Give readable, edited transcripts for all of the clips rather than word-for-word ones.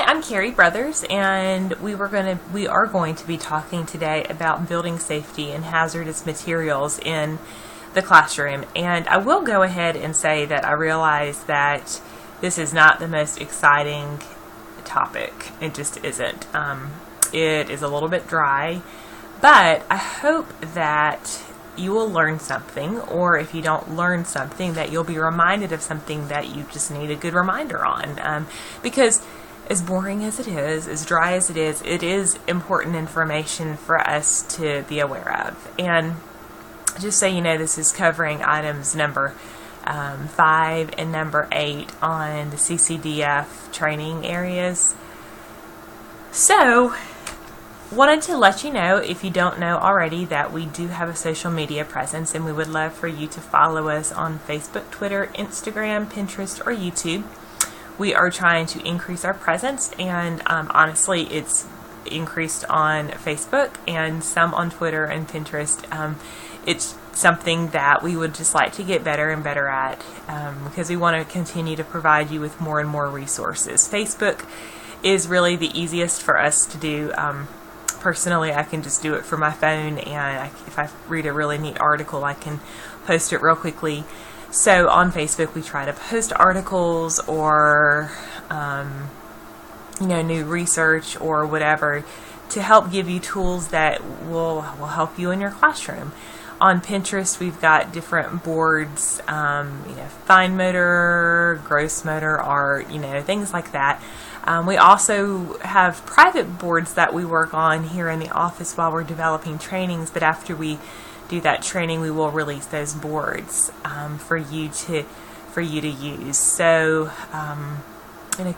I'm Carrie Brothers, and we are going to be talking today about building safety and hazardous materials in the classroom. And I will go ahead and say that I realize that this is not the most exciting topic. It just isn't. It is a little bit dry, but I hope that you will learn something, or if you don't learn something, that you'll be reminded of something that you just need a good reminder on. Because as boring as it is, as dry as it is important information for us to be aware of. And just so you know, this is covering items number 5 and number 8 on the CCDF training areas. So, wanted to let you know, if you don't know already, that we do have a social media presence, and we would love for you to follow us on Facebook, Twitter, Instagram, Pinterest, or YouTube. We are trying to increase our presence, and honestly, it's increased on Facebook and some on Twitter and Pinterest. It's something that we would just like to get better and better at, because we want to continue to provide you with more and more resources. Facebook is really the easiest for us to do. Personally, I can just do it from my phone, and if I read a really neat article, I can post it real quickly. So on Facebook, we try to post articles or new research or whatever to help give you tools that will help you in your classroom. On Pinterest, we've got different boards, fine motor, gross motor art, things like that. We also have private boards that we work on here in the office while we're developing trainings, but after we do that training, we will release those boards for you to use. So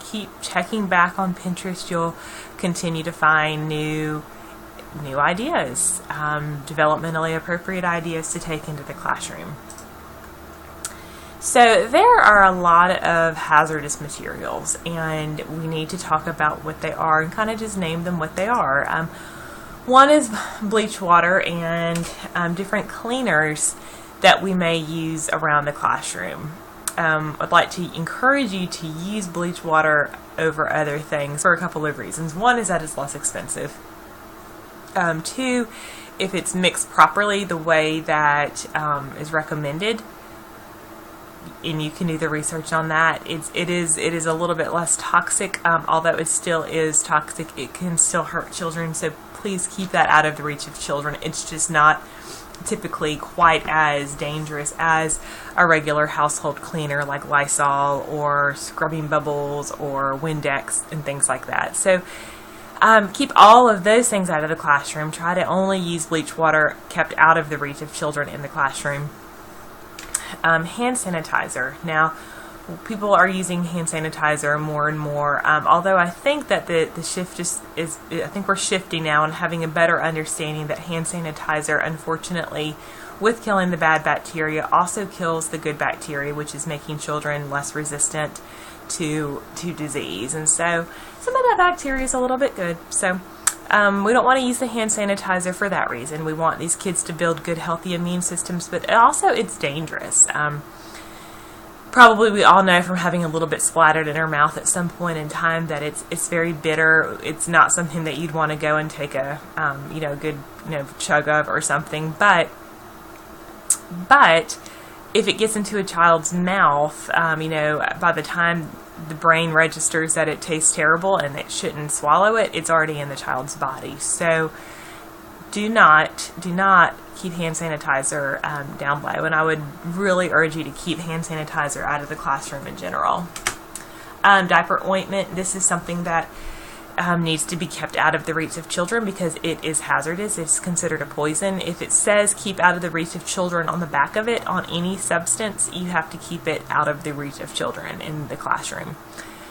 keep checking back on Pinterest. You'll continue to find new ideas, developmentally appropriate ideas to take into the classroom. So there are a lot of hazardous materials, and we need to talk about what they are and kind of just name them what they are. One is bleach water and different cleaners that we may use around the classroom. I'd like to encourage you to use bleach water over other things for a couple of reasons. One is that it's less expensive. 2, if it's mixed properly the way that is recommended, and you can do the research on that, it is a little bit less toxic, although it still is toxic. It can still hurt children, so please keep that out of the reach of children. It's just not typically quite as dangerous as a regular household cleaner like Lysol or Scrubbing Bubbles or Windex and things like that. So keep all of those things out of the classroom. Try to only use bleach water kept out of the reach of children in the classroom. Hand sanitizer. Now, people are using hand sanitizer more and more, although I think that the shift I think we're shifting now and having a better understanding that hand sanitizer, unfortunately, with killing the bad bacteria, also kills the good bacteria, which is making children less resistant to disease. And so some of that bacteria is a little bit good. So we don't want to use the hand sanitizer for that reason. We want these kids to build good, healthy immune systems, but also it's dangerous. Probably we all know from having a little bit splattered in our mouth at some point in time that it's very bitter. It's not something that you'd want to go and take a good chug of or something. But if it gets into a child's mouth, by the time the brain registers that it tastes terrible and it shouldn't swallow it, it's already in the child's body. So do not keep hand sanitizer down below, and I would really urge you to keep hand sanitizer out of the classroom in general. Diaper ointment, this is something that needs to be kept out of the reach of children because it is hazardous. It's considered a poison. If it says keep out of the reach of children on the back of it on any substance, you have to keep it out of the reach of children in the classroom.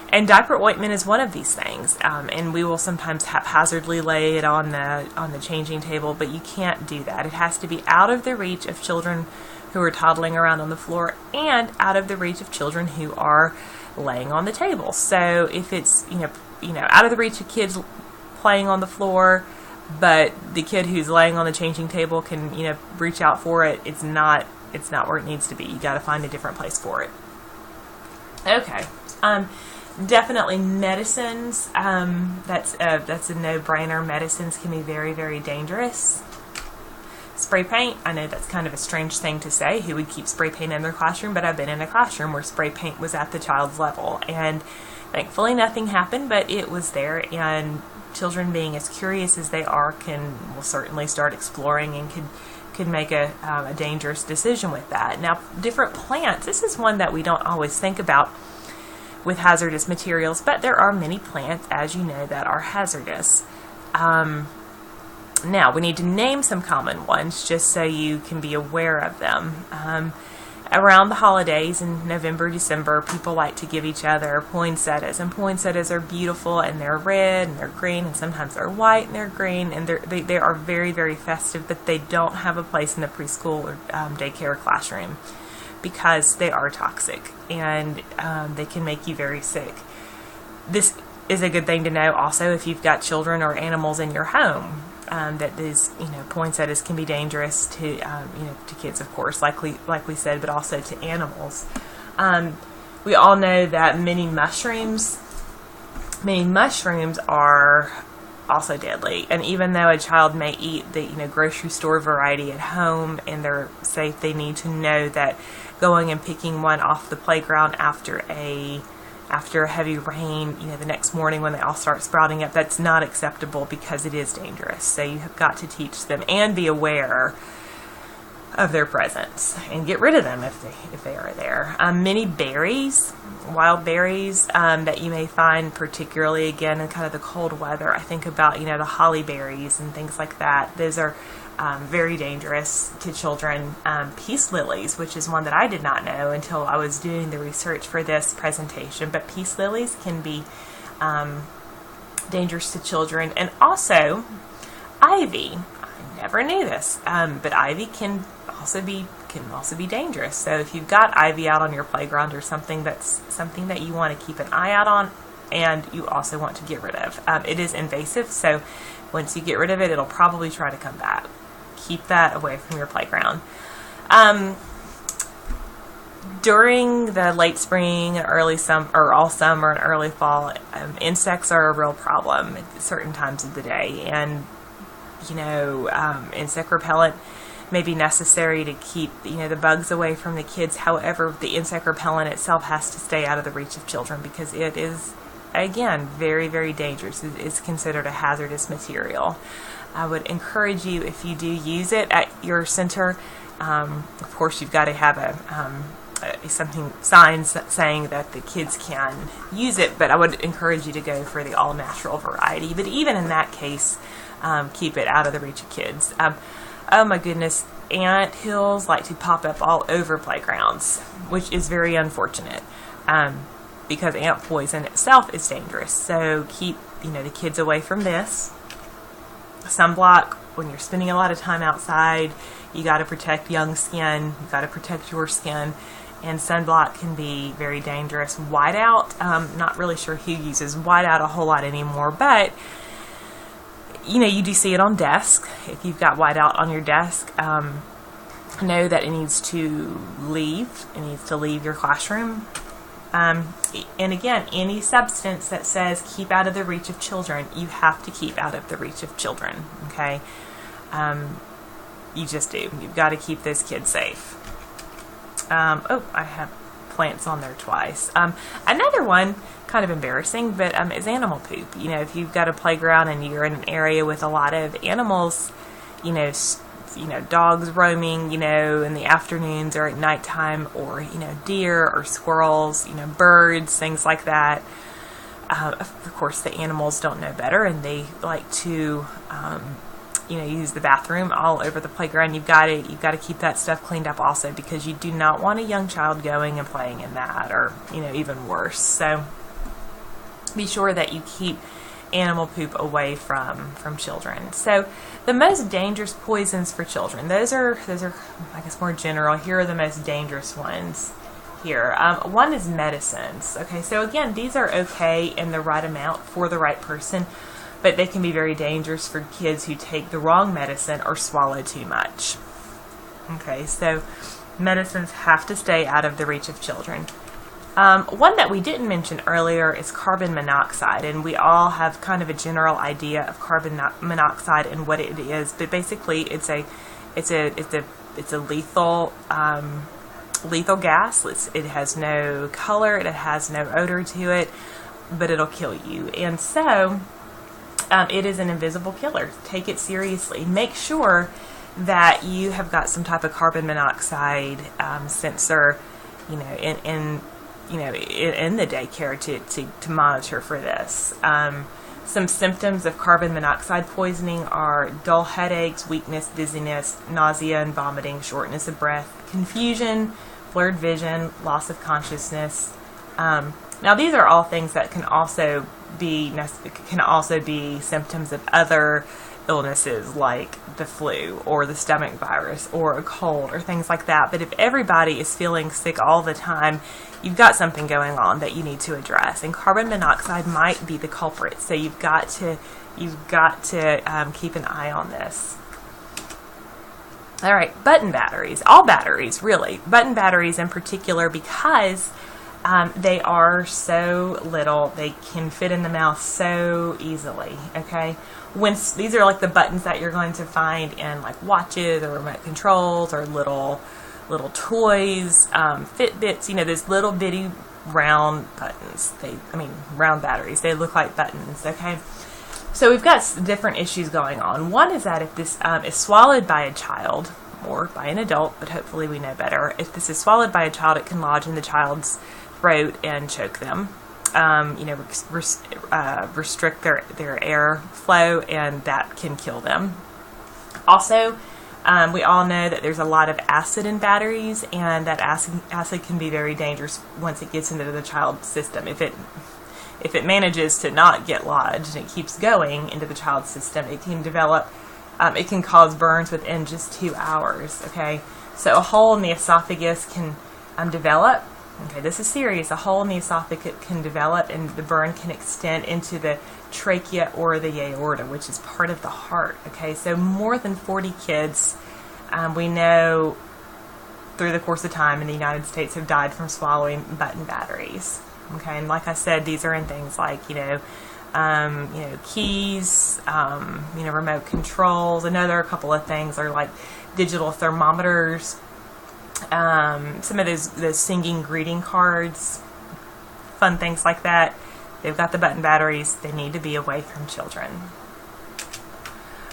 And diaper ointment is one of these things, and we will sometimes haphazardly lay it on the changing table, but you can't do that. It has to be out of the reach of children who are toddling around on the floor and out of the reach of children who are laying on the table. So if it's out of the reach of kids playing on the floor, but the kid who's laying on the changing table can reach out for it, it's not where it needs to be. You got to find a different place for it. Okay. Definitely medicines. That's a no-brainer. Medicines can be very, very dangerous. Spray paint, I know that's kind of a strange thing to say. Who would keep spray paint in their classroom? But I've been in a classroom where spray paint was at the child's level, and thankfully nothing happened, but it was there, and children, being as curious as they are, will certainly start exploring and could make a dangerous decision with that. Now, different plants, this is one that we don't always think about with hazardous materials, but there are many plants, as you know, that are hazardous. Now, we need to name some common ones just so you can be aware of them. Around the holidays in November, December, people like to give each other poinsettias, and poinsettias are beautiful, and they're red and they're green, and sometimes they're white and they're green, and they are very, very festive, but they don't have a place in the preschool or daycare classroom because they are toxic, and they can make you very sick. This is a good thing to know also if you've got children or animals in your home. That these, poinsettias can be dangerous to, to kids, of course, like we said, but also to animals. We all know that many mushrooms are also deadly. And even though a child may eat the, grocery store variety at home and they're safe, they need to know that going and picking one off the playground after a heavy rain, the next morning when they all start sprouting up, that's not acceptable because it is dangerous. So you have got to teach them and be aware of their presence and get rid of them if they are there. Many berries, wild berries that you may find, particularly again in kind of the cold weather. I think about the holly berries and things like that. Those are very dangerous to children. Peace lilies, which is one that I did not know until I was doing the research for this presentation, but peace lilies can be dangerous to children. And also ivy. I never knew this, but ivy can also be dangerous. So if you've got ivy out on your playground or something, that's something that you want to keep an eye out on, and you also want to get rid of. It is invasive, so once you get rid of it, it'll probably try to come back. Keep that away from your playground. During the late spring, early summer, or all summer and early fall, insects are a real problem at certain times of the day, and insect repellent may be necessary to keep the bugs away from the kids. However, the insect repellent itself has to stay out of the reach of children because it is, again, very, very dangerous. It is considered a hazardous material. I would encourage you, if you do use it at your center, of course you've got to have signs saying that the kids can use it, but I would encourage you to go for the all-natural variety. But even in that case, keep it out of the reach of kids. Oh my goodness, ant hills like to pop up all over playgrounds, which is very unfortunate because ant poison itself is dangerous. So keep the kids away from this. Sunblock, when you're spending a lot of time outside, you got to protect young skin, you got to protect your skin, and sunblock can be very dangerous. Whiteout, not really sure who uses whiteout a whole lot anymore, but you do see it on desks. If you've got whiteout on your desk, know that it needs to leave. It needs to leave your classroom. And again, any substance that says keep out of the reach of children, you have to keep out of the reach of children, okay? You just do. You've got to keep those kids safe. I have plants on there twice. Another one, kind of embarrassing, but is animal poop. If you've got a playground and you're in an area with a lot of animals, dogs roaming, in the afternoons or at nighttime, or, deer or squirrels, birds, things like that. Of course, the animals don't know better, and they like to, use the bathroom all over the playground. You've got to keep that stuff cleaned up also, because you do not want a young child going and playing in that, or, even worse. So be sure that you keep animal poop away from children. So the most dangerous poisons for children, those are I guess more general. Here are the most dangerous ones here. One is medicines. Okay, so again, these are okay in the right amount for the right person, but they can be very dangerous for kids who take the wrong medicine or swallow too much. Okay, so medicines have to stay out of the reach of children. One that we didn't mention earlier is carbon monoxide, and we all have kind of a general idea of carbon monoxide and what it is. But basically, it's a lethal gas. It has no color, it has no odor to it, but it'll kill you. And so, it is an invisible killer. Take it seriously. Make sure that you have got some type of carbon monoxide sensor, in the daycare to monitor for this. Some symptoms of carbon monoxide poisoning are dull headaches, weakness, dizziness, nausea and vomiting, shortness of breath, confusion, blurred vision, loss of consciousness. Now, these are all things that can also be symptoms of other illnesses like the flu or the stomach virus or a cold or things like that. But if everybody is feeling sick all the time, you've got something going on that you need to address, and carbon monoxide might be the culprit. So you've got to keep an eye on this. All right, button batteries, all batteries really, button batteries in particular, because they are so little, they can fit in the mouth so easily. Okay, these are like the buttons that you're going to find in like watches or remote controls or little toys, Fitbits. Those little bitty round buttons. Round batteries. They look like buttons. Okay, so we've got different issues going on. One is that if this is swallowed by a child or by an adult, but hopefully we know better. If this is swallowed by a child, it can lodge in the child's throat and choke them. Restrict their air flow, and that can kill them. Also, we all know that there's a lot of acid in batteries, and that acid can be very dangerous once it gets into the child's system. If it manages to not get lodged and it keeps going into the child's system, it can develop. It can cause burns within just 2 hours. Okay, so a hole in the esophagus can develop. Okay, this is serious. A hole in the esophagus can develop, and the burn can extend into the trachea or the aorta, which is part of the heart. Okay, so more than 40 kids we know through the course of time in the United States have died from swallowing button batteries. Okay, and like I said, these are in things like keys, remote controls. Another couple of things are like digital thermometers. Some of those singing greeting cards, fun things like that. They've got the button batteries. They need to be away from children.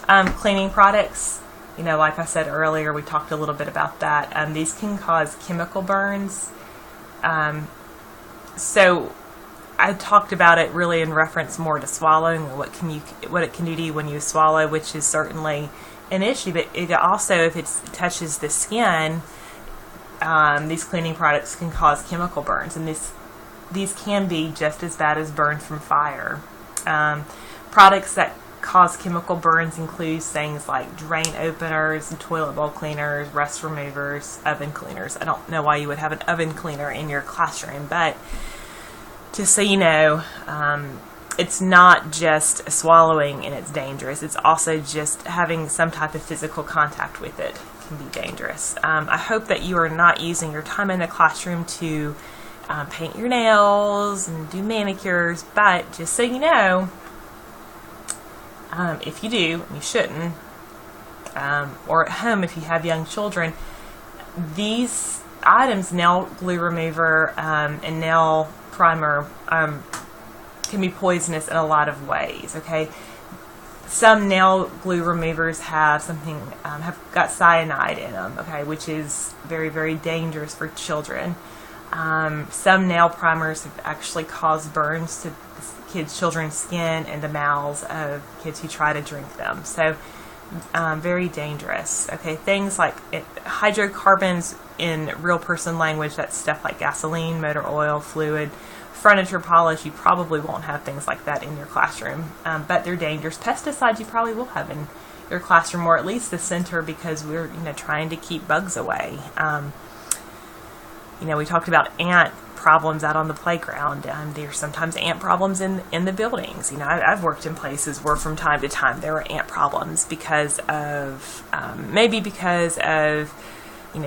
Cleaning products, like I said earlier, we talked a little bit about that. These can cause chemical burns. So I talked about it really in reference more to swallowing, or what it can do to you when you swallow, which is certainly an issue. But it also, if it touches the skin, these cleaning products can cause chemical burns, and these can be just as bad as burns from fire. Products that cause chemical burns include things like drain openers, toilet bowl cleaners, rust removers, oven cleaners. I don't know why you would have an oven cleaner in your classroom, but just so you know, it's not just swallowing and it's dangerous. It's also just having some type of physical contact with it can be dangerous. I hope that you are not using your time in the classroom to paint your nails and do manicures, but just so you know, if you do, and you shouldn't, or at home if you have young children, these items, nail glue remover and nail primer, can be poisonous in a lot of ways. Okay, some nail glue removers have got cyanide in them. Okay, which is very, very dangerous for children. Some nail primers have actually caused burns to children's skin and the mouths of kids who try to drink them. So very dangerous. Okay, things like hydrocarbons in real person language, that's stuff like gasoline, motor oil, fluid, furniture polish. You probably won't have things like that in your classroom, but they're dangerous. Pesticides you probably will have in your classroom, or at least the center, because we're trying to keep bugs away. We talked about ant problems out on the playground. There's sometimes ant problems in the buildings. I've worked in places where from time to time there were ant problems because of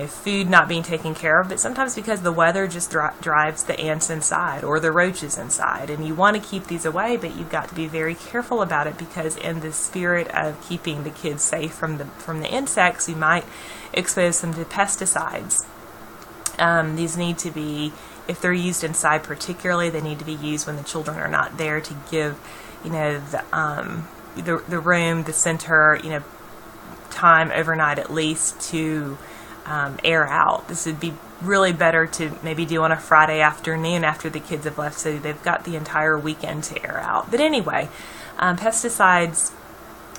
food not being taken care of, but sometimes because the weather just drives the ants inside or the roaches inside, and you want to keep these away, but you've got to be very careful about it, because in the spirit of keeping the kids safe from the insects, you might expose them to pesticides. These need to be, if they're used inside particularly, they need to be used when the children are not there, to give the room, the center, time overnight at least to air out. This would be really better to maybe do on a Friday afternoon after the kids have left, so they've got the entire weekend to air out. But anyway, pesticides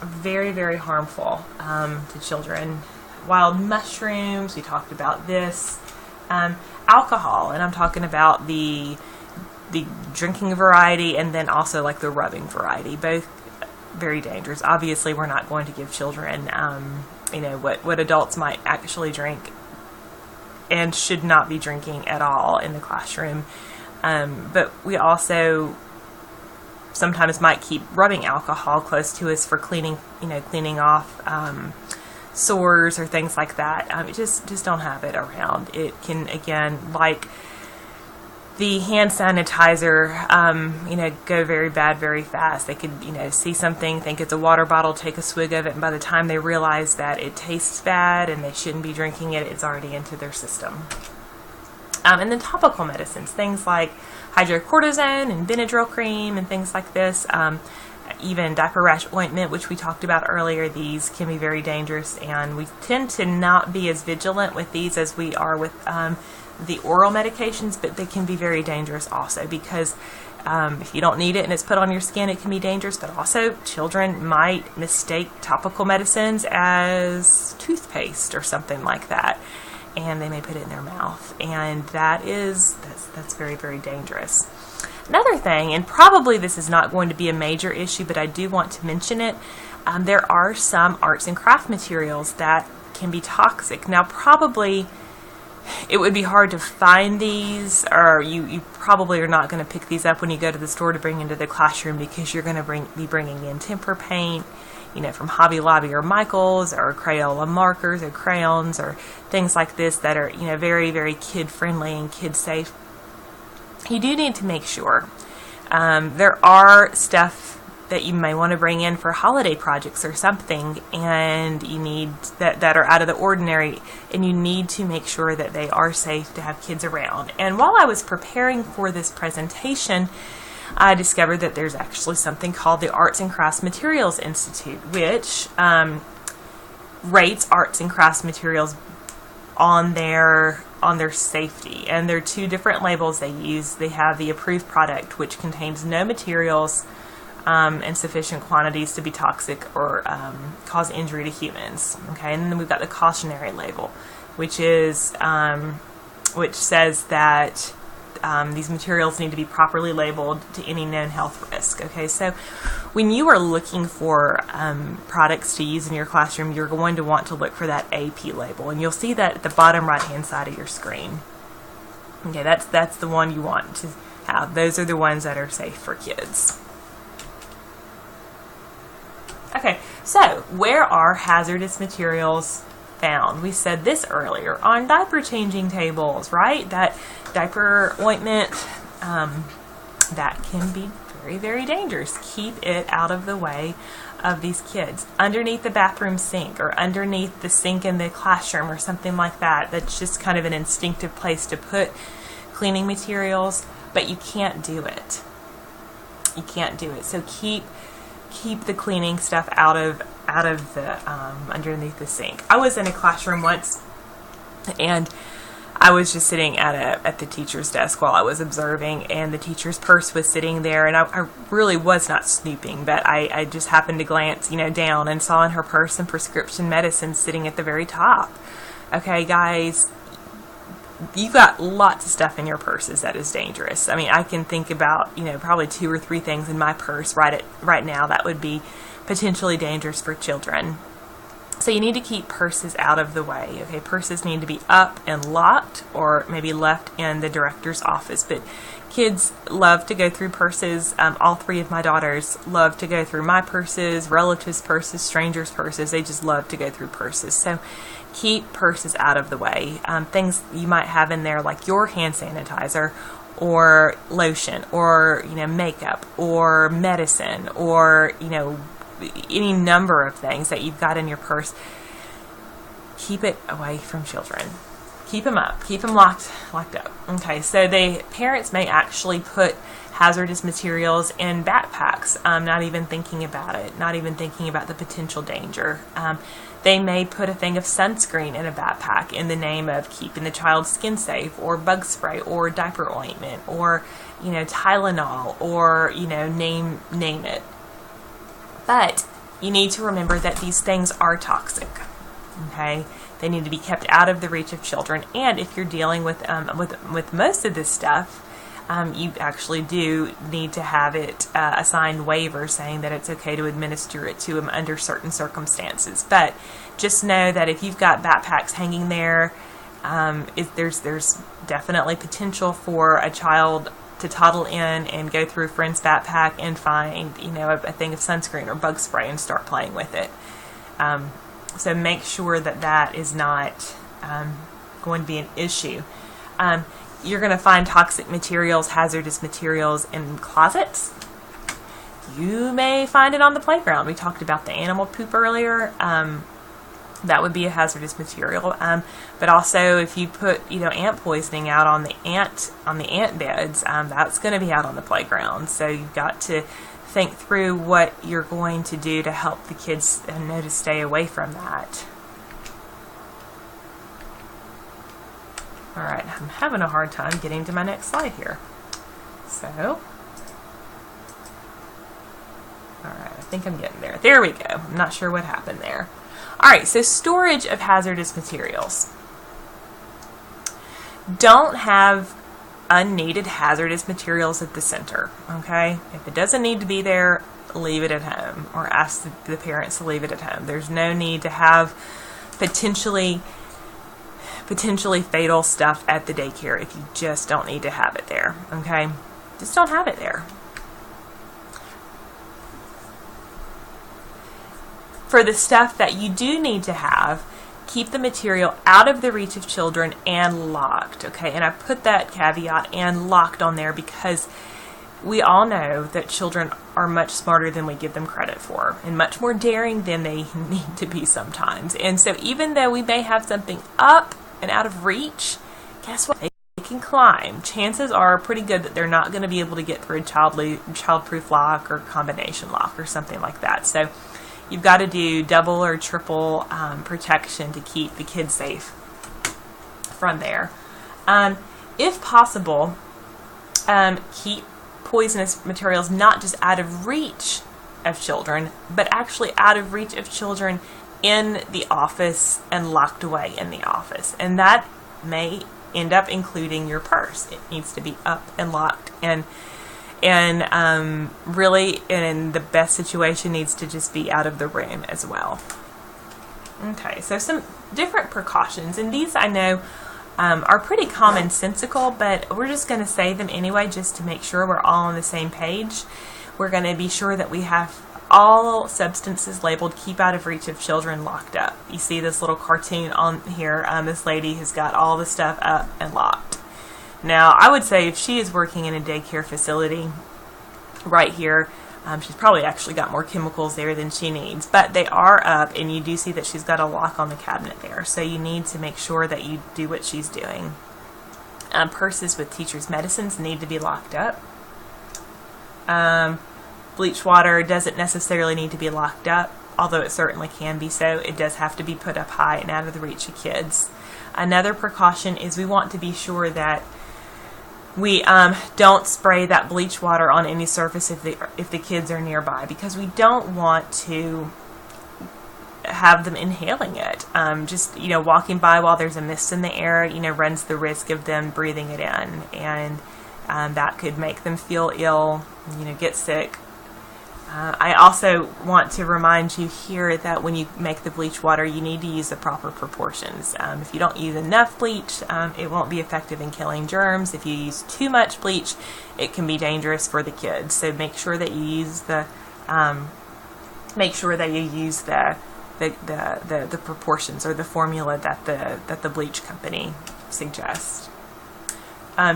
are very, very harmful to children. Wild mushrooms, we talked about this. Alcohol, and I'm talking about the drinking variety, and then also like the rubbing variety, both very dangerous. Obviously, we're not going to give children what adults might actually drink and should not be drinking at all in the classroom. But we also sometimes might keep rubbing alcohol close to us for cleaning off sores or things like that. Just don't have it around. It can, again, like the hand sanitizer, go very bad very fast. They could, see something, think it's a water bottle, take a swig of it, and by the time they realize that it tastes bad and they shouldn't be drinking it, it's already into their system. And then topical medicines, things like hydrocortisone and Benadryl cream and things like this. Even diaper rash ointment, which we talked about earlier, these can be very dangerous, and we tend to not be as vigilant with these as we are with the oral medications, but they can be very dangerous also, because if you don't need it and it's put on your skin, it can be dangerous, but also children might mistake topical medicines as toothpaste or something like that, and they may put it in their mouth, and that's very, very dangerous. Another thing, and probably this is not going to be a major issue, but I do want to mention it, there are some arts and craft materials that can be toxic. Now, probably it would be hard to find these, or you probably are not going to pick these up when you go to the store to bring into the classroom, because you're going to be bringing in tempera paint, from Hobby Lobby or Michael's, or Crayola markers or crayons or things like this that are, very, very kid-friendly and kid-safe. You do need to make sure. There are stuff that you may want to bring in for holiday projects or something, and you need that are out of the ordinary, and you need to make sure that they are safe to have kids around. And while I was preparing for this presentation, I discovered that there's actually something called the Arts and Crafts Materials Institute, which rates arts and crafts materials on their safety, and there are two different labels they use. They have the approved product, which contains no materials in sufficient quantities to be toxic or cause injury to humans. Okay, and then we've got the cautionary label, which says that these materials need to be properly labeled to any known health risk. Okay, so when you are looking for products to use in your classroom, you're going to want to look for that AP label, and you'll see that at the bottom right-hand side of your screen. Okay, that's the one you want to have. Those are the ones that are safe for kids. Okay, so where are hazardous materials found? We said this earlier, on diaper changing tables, right? That diaper ointment, that can be very, very dangerous. Keep it out of the way of these kids. Underneath the bathroom sink, or underneath the sink in the classroom, or something like that. That's just kind of an instinctive place to put cleaning materials, but you can't do it. You can't do it. So keep the cleaning stuff out of the underneath the sink. I was in a classroom once, and I was just sitting at the teacher's desk while I was observing, and the teacher's purse was sitting there, and I really was not snooping, but I just happened to glance, down, and saw in her purse some prescription medicine sitting at the very top. Okay, guys, you got lots of stuff in your purses that is dangerous. I mean, I can think about, probably 2 or 3 things in my purse right now that would be potentially dangerous for children. So you need to keep purses out of the way. Okay, purses need to be up and locked, or maybe left in the director's office. But kids love to go through purses. All three of my daughters love to go through my purses, relatives' purses, strangers' purses. They just love to go through purses. So keep purses out of the way. Things you might have in there like your hand sanitizer, or lotion, or makeup, or medicine, or any number of things that you've got in your purse. Keep it away from children. Keep them up. Keep them locked up. Okay, so the parents may actually put hazardous materials in backpacks, not even thinking about it, not even thinking about the potential danger. They may put a thing of sunscreen in a backpack in the name of keeping the child's skin safe, or bug spray, or diaper ointment, or Tylenol, or name it. But you need to remember that these things are toxic. Okay, they need to be kept out of the reach of children. And if you're dealing with most of this stuff, you actually do need to have it a signed waiver saying that it's okay to administer it to them under certain circumstances. But just know that if you've got backpacks hanging there, there's definitely potential for a child to toddle in and go through a friend's backpack and find a thing of sunscreen or bug spray and start playing with it. So make sure that is not going to be an issue. You're going to find toxic materials, hazardous materials in closets. You may find it on the playground. We talked about the animal poop earlier. That would be a hazardous material. But also, if you put ant poisoning out on the ant beds, that's going to be out on the playground. So you've got to think through what you're going to do to help the kids know to stay away from that. All right, I'm having a hard time getting to my next slide here. So, all right, I think I'm getting there. There we go. I'm not sure what happened there. All right, so storage of hazardous materials. Don't have unneeded hazardous materials at the center, okay? If it doesn't need to be there, leave it at home, or ask the parents to leave it at home. There's no need to have potentially fatal stuff at the daycare if you just don't need to have it there, okay? Just don't have it there. For the stuff that you do need to have, keep the material out of the reach of children and locked, okay? And I put that caveat "and locked" on there because we all know that children are much smarter than we give them credit for, and much more daring than they need to be sometimes. And so even though we may have something up and out of reach, guess what? They can climb. Chances are pretty good that they're not going to be able to get through a childproof lock or combination lock or something like that. So you've got to do double or triple protection to keep the kids safe from there. If possible, keep poisonous materials not just out of reach of children, but actually out of reach of children in the office and locked away in the office. And that may end up including your purse. It needs to be up and locked, and really, in the best situation, needs to just be out of the room as well. Okay, so some different precautions, and these I know are pretty commonsensical, but we're just going to say them anyway just to make sure we're all on the same page. We're going to be sure that we have all substances labeled "keep out of reach of children" locked up. You see this little cartoon on here. This lady has got all the stuff up and locked. Now, I would say if she is working in a daycare facility right here, she's probably actually got more chemicals there than she needs. But they are up, and you do see that she's got a lock on the cabinet there. So you need to make sure that you do what she's doing. Purses with teachers' medicines need to be locked up. Bleach water doesn't necessarily need to be locked up, although it certainly can be so. It does have to be put up high and out of the reach of kids. Another precaution is we want to be sure that we don't spray that bleach water on any surface if the kids are nearby, because we don't want to have them inhaling it. Just walking by while there's a mist in the air, runs the risk of them breathing it in, and that could make them feel ill, get sick. I also want to remind you here that when you make the bleach water, you need to use the proper proportions. If you don't use enough bleach, it won't be effective in killing germs. If you use too much bleach, it can be dangerous for the kids. So make sure that you use the the proportions or the formula that the bleach company suggests.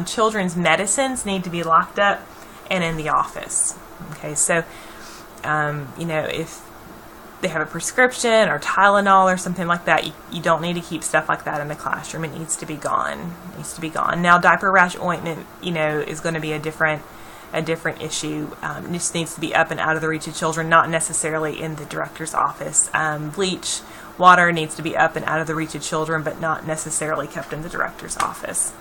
Children's medicines need to be locked up and in the office. Okay, so if they have a prescription or Tylenol or something like that, you don't need to keep stuff like that in the classroom. It needs to be gone. It needs to be gone. Now, diaper rash ointment, is going to be a different issue. It just needs to be up and out of the reach of children, not necessarily in the director's office. Bleach water needs to be up and out of the reach of children, but not necessarily kept in the director's office.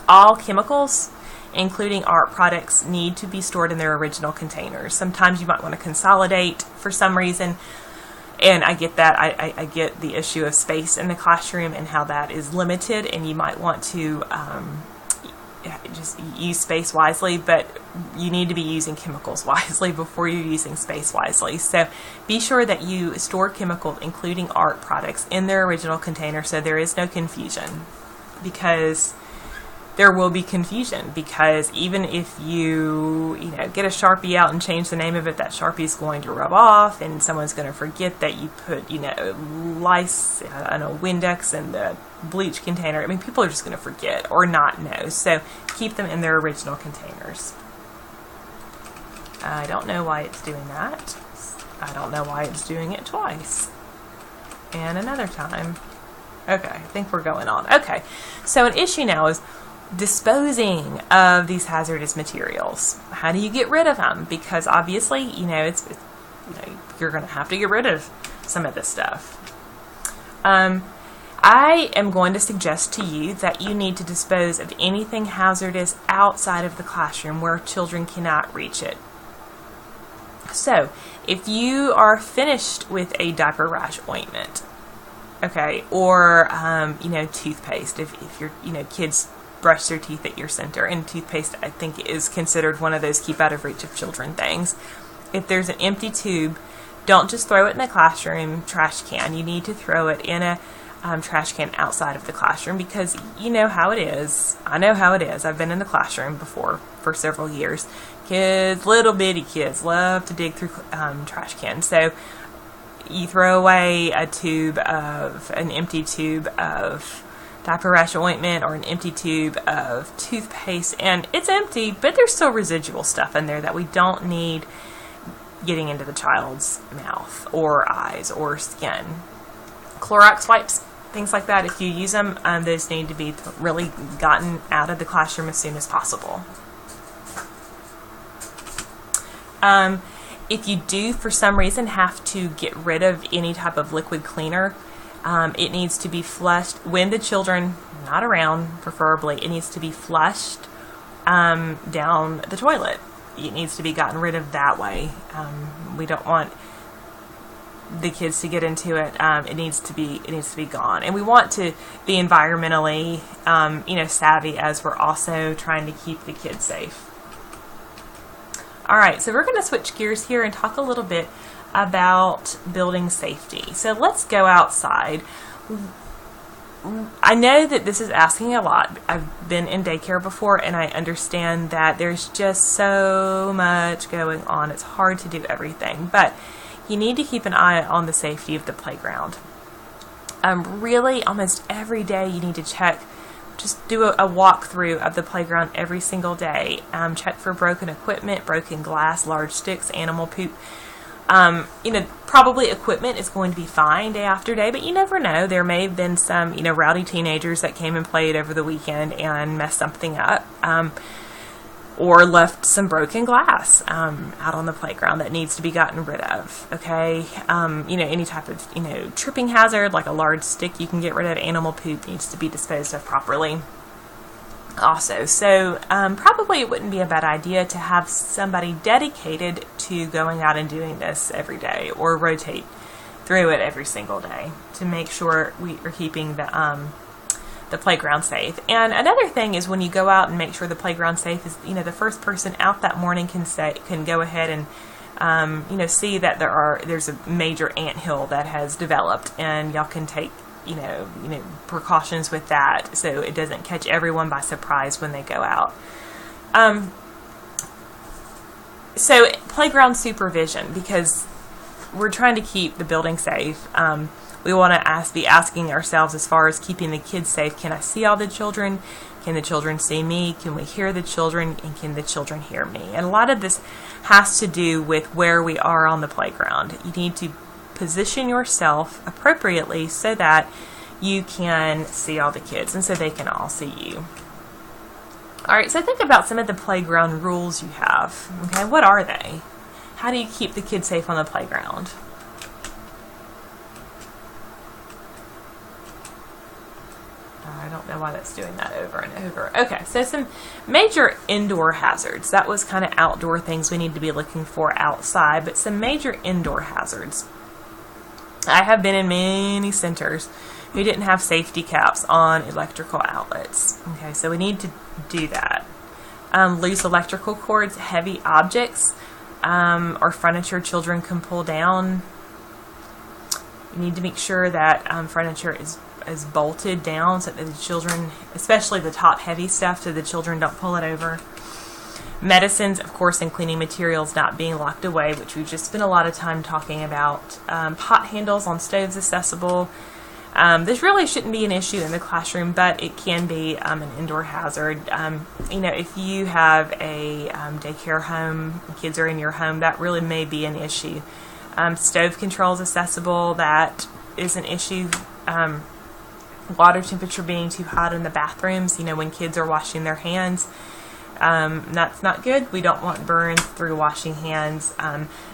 All chemicals, including art products, need to be stored in their original containers. Sometimes you might want to consolidate for some reason, and I get that. I get the issue of space in the classroom and how that is limited, and you might want to just use space wisely, but you need to be using chemicals wisely before you're using space wisely. So be sure that you store chemicals, including art products, in their original container so there is no confusion, because there will be confusion, because even if you get a Sharpie out and change the name of it, that Sharpie is going to rub off, and someone's going to forget that you put lice and a Windex in the bleach container. I mean, people are just going to forget or not know. So keep them in their original containers. I don't know why it's doing that. I don't know why it's doing it twice. And another time. Okay, I think we're going on. Okay, so an issue now is disposing of these hazardous materials. How do you get rid of them? Because obviously, you're going to have to get rid of some of this stuff. I am going to suggest to you that you need to dispose of anything hazardous outside of the classroom where children cannot reach it. So, if you are finished with a diaper rash ointment, okay, or toothpaste, if your kids brush their teeth at your center, and toothpaste I think is considered one of those keep out of reach of children things. If there's an empty tube, don't just throw it in the classroom trash can. You need to throw it in a trash can outside of the classroom, because you know how it is. I know how it is. I've been in the classroom before for several years. Kids, little bitty kids, love to dig through trash cans. So you throw away an empty tube of diaper rash ointment or an empty tube of toothpaste, and it's empty, but there's still residual stuff in there that we don't need getting into the child's mouth or eyes or skin. Clorox wipes, things like that, if you use them, those need to be really gotten out of the classroom as soon as possible. If you do, for some reason, have to get rid of any type of liquid cleaner, it needs to be flushed when the children not around, preferably. It needs to be flushed down the toilet. It needs to be gotten rid of that way. We don't want the kids to get into it. It needs to be gone, and we want to be environmentally savvy as we're also trying to keep the kids safe. All right, so we're going to switch gears here and talk a little bit about building safety. So let's go outside. I know that this is asking a lot. I've been in daycare before, and I understand that there's just so much going on. It's hard to do everything, but you need to keep an eye on the safety of the playground. Really, almost every day you need to check. Just do a walkthrough of the playground every single day. Check for broken equipment, broken glass, large sticks, animal poop. Probably equipment is going to be fine day after day, but you never know. There may have been some, rowdy teenagers that came and played over the weekend and messed something up, or left some broken glass out on the playground that needs to be gotten rid of. Okay, any type of tripping hazard like a large stick you can get rid of. Animal poop needs to be disposed of properly. Also, so probably it wouldn't be a bad idea to have somebody dedicated to going out and doing this every day, or rotate through it every single day to make sure we are keeping the playground safe. And another thing is when you go out and make sure the playground safe is, the first person out that morning can go ahead and see that there's a major anthill that has developed, and y'all can take precautions with that so it doesn't catch everyone by surprise when they go out. So playground supervision, because we're trying to keep the building safe. We want to be asking ourselves, as far as keeping the kids safe, can I see all the children? Can the children see me? Can we hear the children? And can the children hear me? And a lot of this has to do with where we are on the playground. You need to position yourself appropriately so that you can see all the kids and so they can all see you. All right, so think about some of the playground rules you have. Okay, what are they? How do you keep the kids safe on the playground? I don't know why that's doing that over and over. Okay, so some major indoor hazards. That was kind of outdoor things we need to be looking for outside, but some major indoor hazards. I have been in many centers who didn't have safety caps on electrical outlets. Okay, so we need to do that. Loose electrical cords, heavy objects, or furniture children can pull down. You need to make sure that furniture is bolted down so that the children, especially the top heavy stuff, so the children don't pull it over. Medicines, of course, and cleaning materials not being locked away, which we've just spent a lot of time talking about. Pot handles on stoves accessible. This really shouldn't be an issue in the classroom, but it can be an indoor hazard. If you have a daycare home, kids are in your home, that really may be an issue. Stove controls accessible, that is an issue. Water temperature being too hot in the bathrooms, when kids are washing their hands. That's not good. We don't want burns through washing hands.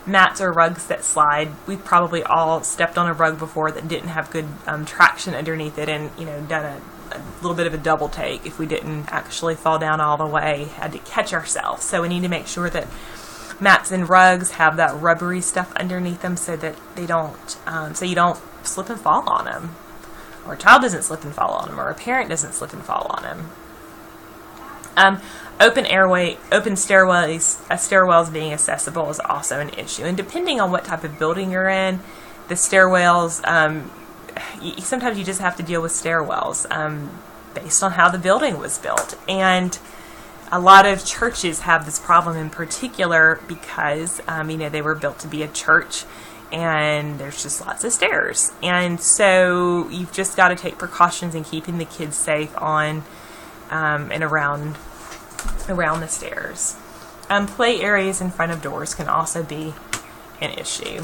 Mats or rugs that slide. We've probably all stepped on a rug before that didn't have good traction underneath it, and done a little bit of a double take if we didn't actually fall down all the way. Had to catch ourselves. So we need to make sure that mats and rugs have that rubbery stuff underneath them so that they don't, so you don't slip and fall on them, or a child doesn't slip and fall on them, or a parent doesn't slip and fall on them. Open stairwells being accessible is also an issue. And depending on what type of building you're in, the stairwells, sometimes you just have to deal with stairwells based on how the building was built. And a lot of churches have this problem in particular because, they were built to be a church, and there's just lots of stairs. And so you've just got to take precautions in keeping the kids safe on and around the stairs. Play areas in front of doors can also be an issue.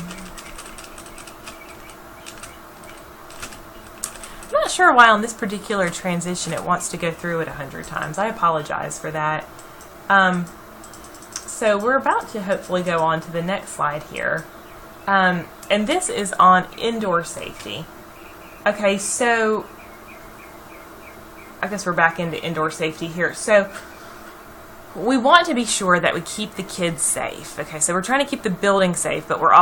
I'm not sure why on this particular transition it wants to go through it 100 times. I apologize for that. So we're about to hopefully go on to the next slide here. And this is on indoor safety. Okay, so I guess we're back into indoor safety here. So we want to be sure that we keep the kids safe. Okay, so we're trying to keep the building safe, but we're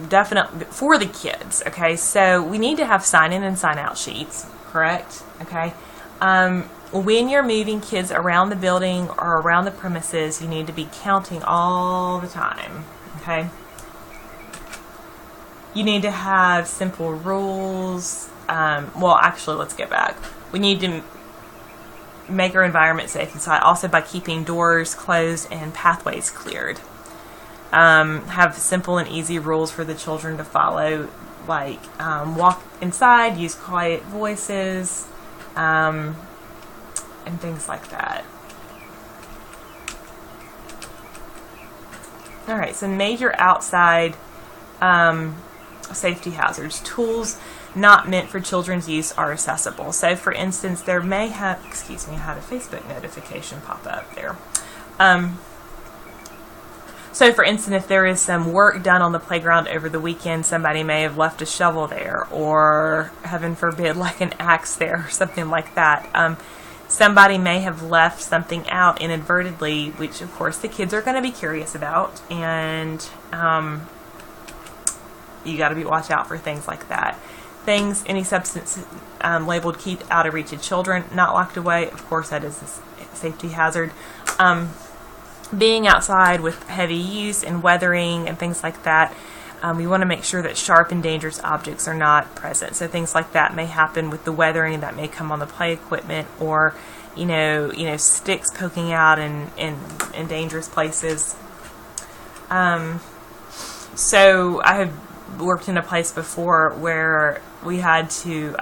definitely for the kids. Okay, so we need to have sign-in and sign-out sheets, correct? Okay. When you're moving kids around the building or around the premises, you need to be counting all the time. Okay. You need to have simple rules. Well, actually, let's get back. We need to make our environment safe inside, also by keeping doors closed and pathways cleared. Have simple and easy rules for the children to follow, like walk inside, use quiet voices, and things like that. All right, so major outside safety hazards. Tools not meant for children's use are accessible. So for instance, there may have, I had a Facebook notification pop up there. So for instance, if there is some work done on the playground over the weekend, somebody may have left a shovel there, or heaven forbid, like an axe there, or something like that. Somebody may have left something out inadvertently, which of course the kids are going to be curious about, and you got to watch out for things like that. things, any substance labeled keep out of reach of children, not locked away. Of course, that is a safety hazard. Being outside with heavy use and weathering and things like that, we want to make sure that sharp and dangerous objects are not present. So things like that may happen with the weathering that may come on the play equipment, or sticks poking out in dangerous places. So I have worked in a place before where we had to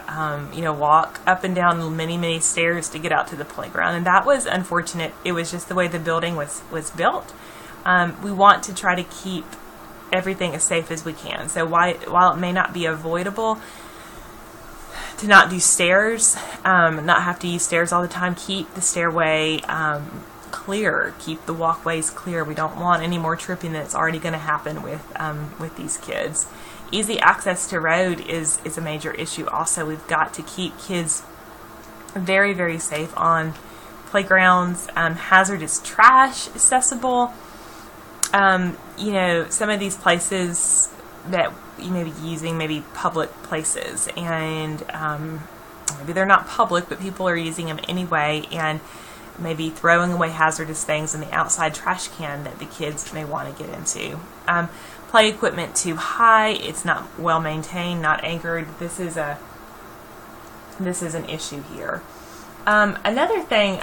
walk up and down many stairs to get out to the playground, and that was unfortunate. It was just the way the building was built. We want to try to keep everything as safe as we can. So while it may not be avoidable to not do stairs, not have to use stairs all the time, keep the stairway clear, keep the walkways clear. We don't want any more tripping that's already going to happen with these kids. Easy access to road is a major issue also. We've got to keep kids very safe on playgrounds. Hazardous trash accessible. Some of these places that you may be using may be public places, and maybe they're not public, but people are using them anyway, and maybe throwing away hazardous things in the outside trash can that the kids may want to get into. Play equipment too high, it's not well maintained, not anchored. This is an issue here. Another thing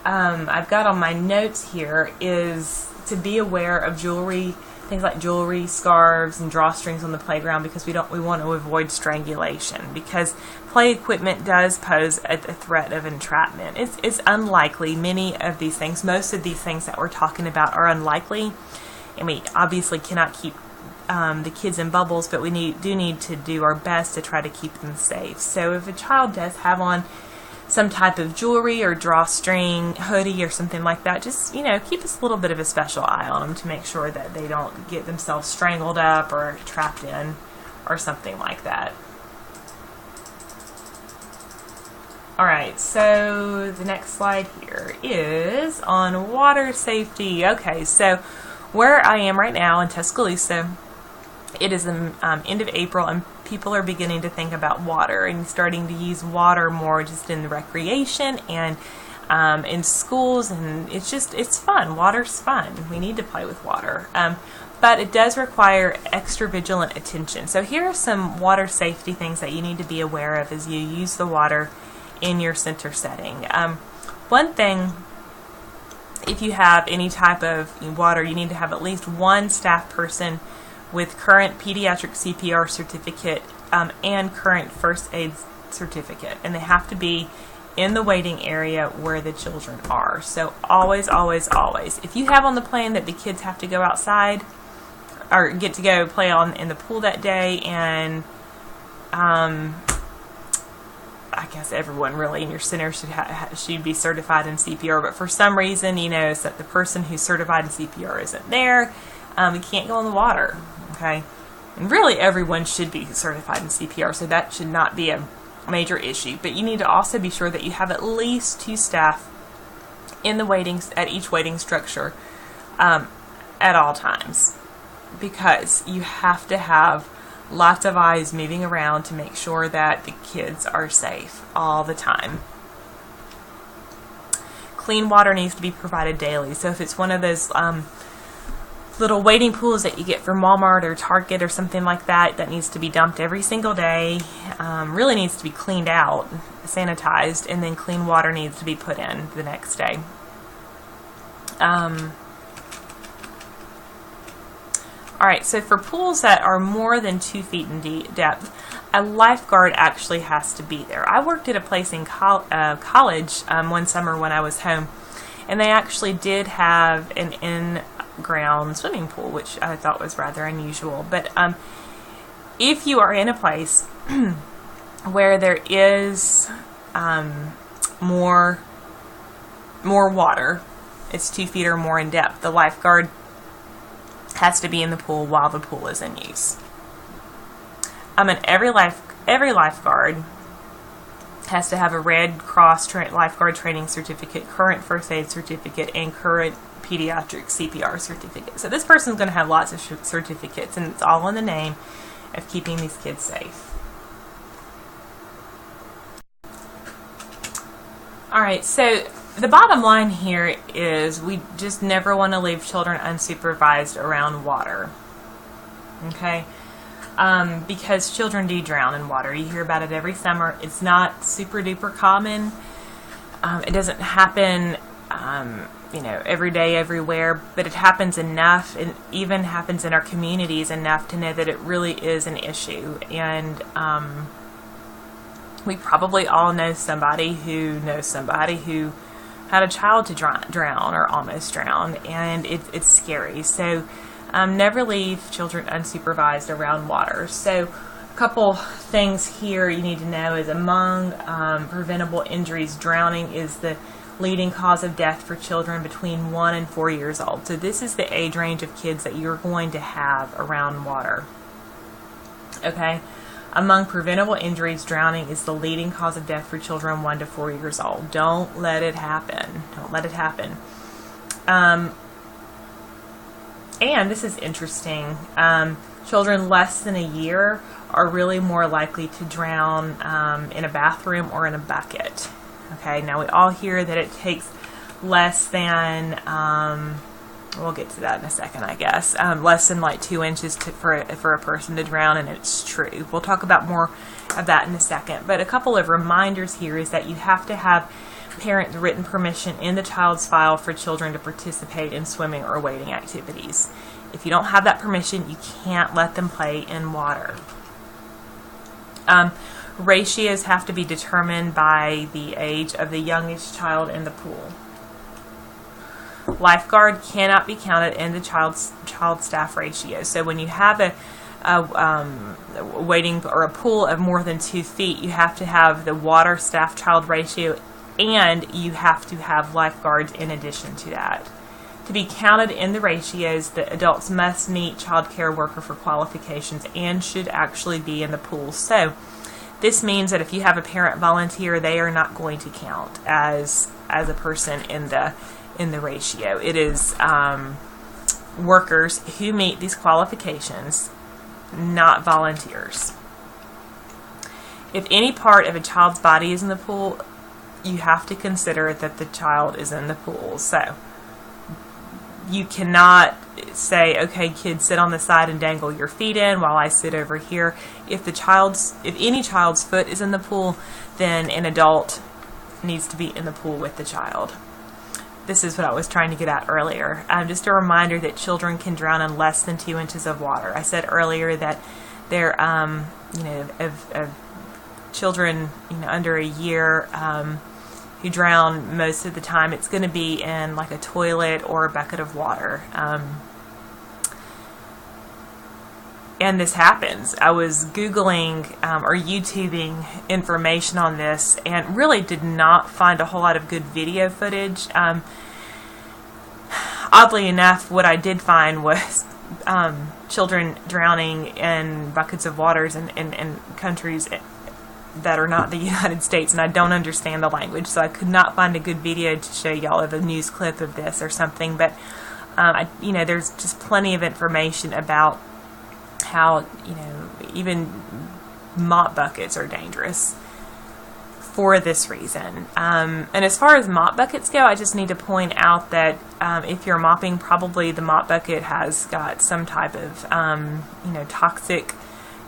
I've got on my notes here is to be aware of jewelry, things like jewelry, scarves, and drawstrings on the playground, because we want to avoid strangulation, because play equipment does pose a threat of entrapment. It's unlikely. Many of these things, most of these things that we're talking about are unlikely, and we obviously cannot keep the kids in bubbles, but we do need to do our best to try to keep them safe. So if a child does have on some type of jewelry or drawstring, hoodie or something like that, just keep a little bit of a special eye on them to make sure that they don't get themselves strangled up or trapped in or something like that. Alright, so the next slide here is on water safety. Okay, so where I am right now in Tuscaloosa, it is the end of April, and people are beginning to think about water and starting to use water more just in the recreation and in schools, and it's fun. Water's fun. We need to play with water. But it does require extra vigilant attention. So here are some water safety things that you need to be aware of as you use the water in your center setting. One thing, if you have any type of water, you need to have at least one staff person with current pediatric CPR certificate and current first aid certificate, and they have to be in the waiting area where the children are. So always, if you have on the plan that the kids have to go outside or get to go play in the pool that day, and I guess everyone really in your center should be certified in CPR, but for some reason, it's that the person who's certified in CPR isn't there, we can't go in the water. Okay, and really everyone should be certified in CPR, so that should not be a major issue. But you need to also be sure that you have at least 2 staff in the at each waiting structure at all times, because you have to have lots of eyes moving around to make sure that the kids are safe all the time. Clean water needs to be provided daily. So if it's one of those little waiting pools that you get from Walmart or Target or something like that, that needs to be dumped every single day, really needs to be cleaned out, sanitized, and then clean water needs to be put in the next day. Alright, so for pools that are more than 2 feet in depth, a lifeguard actually has to be there. I worked at a place in college one summer when I was home, and they actually did have an in-ground swimming pool, which I thought was rather unusual. But if you are in a place where there is more water, it's 2 feet or more in depth, the lifeguard has to be in the pool while the pool is in use. And every lifeguard has to have a Red Cross lifeguard training certificate, current first aid certificate, and current pediatric CPR certificate. So this person's going to have lots of certificates, and it's all in the name of keeping these kids safe. All right, so the bottom line here is we just never want to leave children unsupervised around water, okay? Because children do drown in water. You hear about it every summer. It's not super duper common. It doesn't happen, every day, everywhere, but it happens enough, and even happens in our communities enough to know that it really is an issue. And we probably all know somebody who had a child to drown or almost drown, and it's scary. So never leave children unsupervised around water. So a couple things here you need to know is among preventable injuries, drowning is the leading cause of death for children between 1 and 4 years old. So this is the age range of kids that you're going to have around water. Okay? Among preventable injuries, drowning is the leading cause of death for children 1 to 4 years old. Don't let it happen. Don't let it happen. And this is interesting. Children less than a year are really more likely to drown in a bathroom or in a bucket. Okay, now we all hear that it takes less than, we'll get to that in a second, I guess, less than like 2 inches for a person to drown, and it's true. We'll talk about more of that in a second. But a couple of reminders here is that you have to have parent written permission in the child's file for children to participate in swimming or wading activities. If you don't have that permission, you can't let them play in water. Ratios have to be determined by the age of the youngest child in the pool. Lifeguard cannot be counted in the child staff ratio. So when you have a wading or a pool of more than 2 feet, you have to have the water staff child ratio, and you have to have lifeguards in addition to that. To be counted in the ratios, the adults must meet child care worker for qualifications and should actually be in the pool. So this means that if you have a parent volunteer, they are not going to count as a person in the ratio. It is workers who meet these qualifications, not volunteers. If any part of a child's body is in the pool, you have to consider that the child is in the pool. So you cannot say, okay, kids, sit on the side and dangle your feet in while I sit over here. If any child's foot is in the pool, then an adult needs to be in the pool with the child. This is what I was trying to get at earlier. Just a reminder that children can drown in less than 2 inches of water. I said earlier that there, of children, under a year, who drown most of the time, it's going to be in like a toilet or a bucket of water. And this happens. I was Googling or YouTubing information on this and really did not find a whole lot of good video footage. Oddly enough, what I did find was children drowning in buckets of waters in countries that are not the United States, and I don't understand the language, so I could not find a good video to show y'all of a news clip of this or something. But there's just plenty of information about how even mop buckets are dangerous for this reason. And as far as mop buckets go, I just need to point out that if you're mopping, probably the mop bucket has got some type of toxic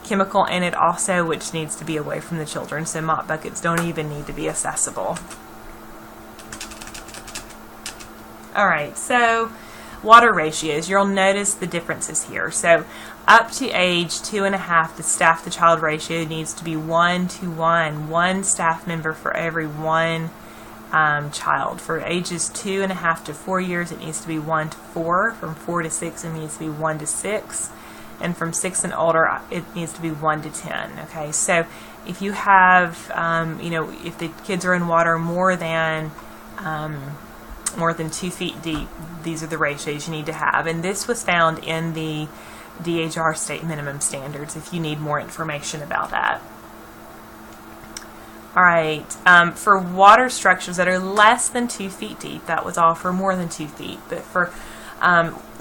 chemical in it also, which needs to be away from the children. So mop buckets don't even need to be accessible. All right, so water ratios. You'll notice the differences here. So up to age 2.5, the staff-to-child ratio needs to be 1 to 1. One staff member for every one child. For ages 2.5 to 4 years, it needs to be 1 to 4. From 4 to 6, it needs to be 1 to 6. And from 6 and older, it needs to be 1 to 10. Okay, so if you have, if the kids are in water more than 2 feet deep, these are the ratios you need to have. And this was found in the DHR state minimum standards if you need more information about that. All right, for water structures that are less than 2 feet deep, that was all for more than 2 feet, but for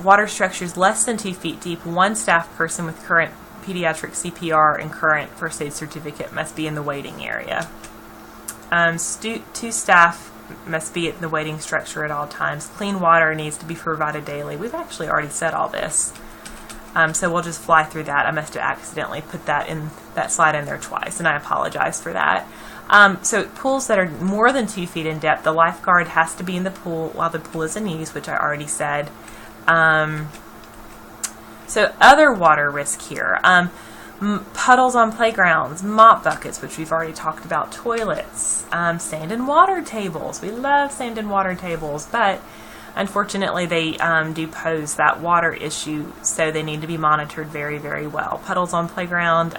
water structures less than 2 feet deep, one staff person with current pediatric CPR and current first aid certificate must be in the waiting area. 2 staff must be in the waiting structure at all times. Clean water needs to be provided daily. We've actually already said all this. So we'll just fly through that. I must have accidentally put that slide in there twice, and I apologize for that. So pools that are more than 2 feet in depth, the lifeguard has to be in the pool while the pool is in use, which I already said. So other water risk here. Puddles on playgrounds, mop buckets, which we've already talked about, toilets, sand and water tables. We love sand and water tables, but unfortunately they do pose that water issue, so they need to be monitored very, very well. Puddles on playground,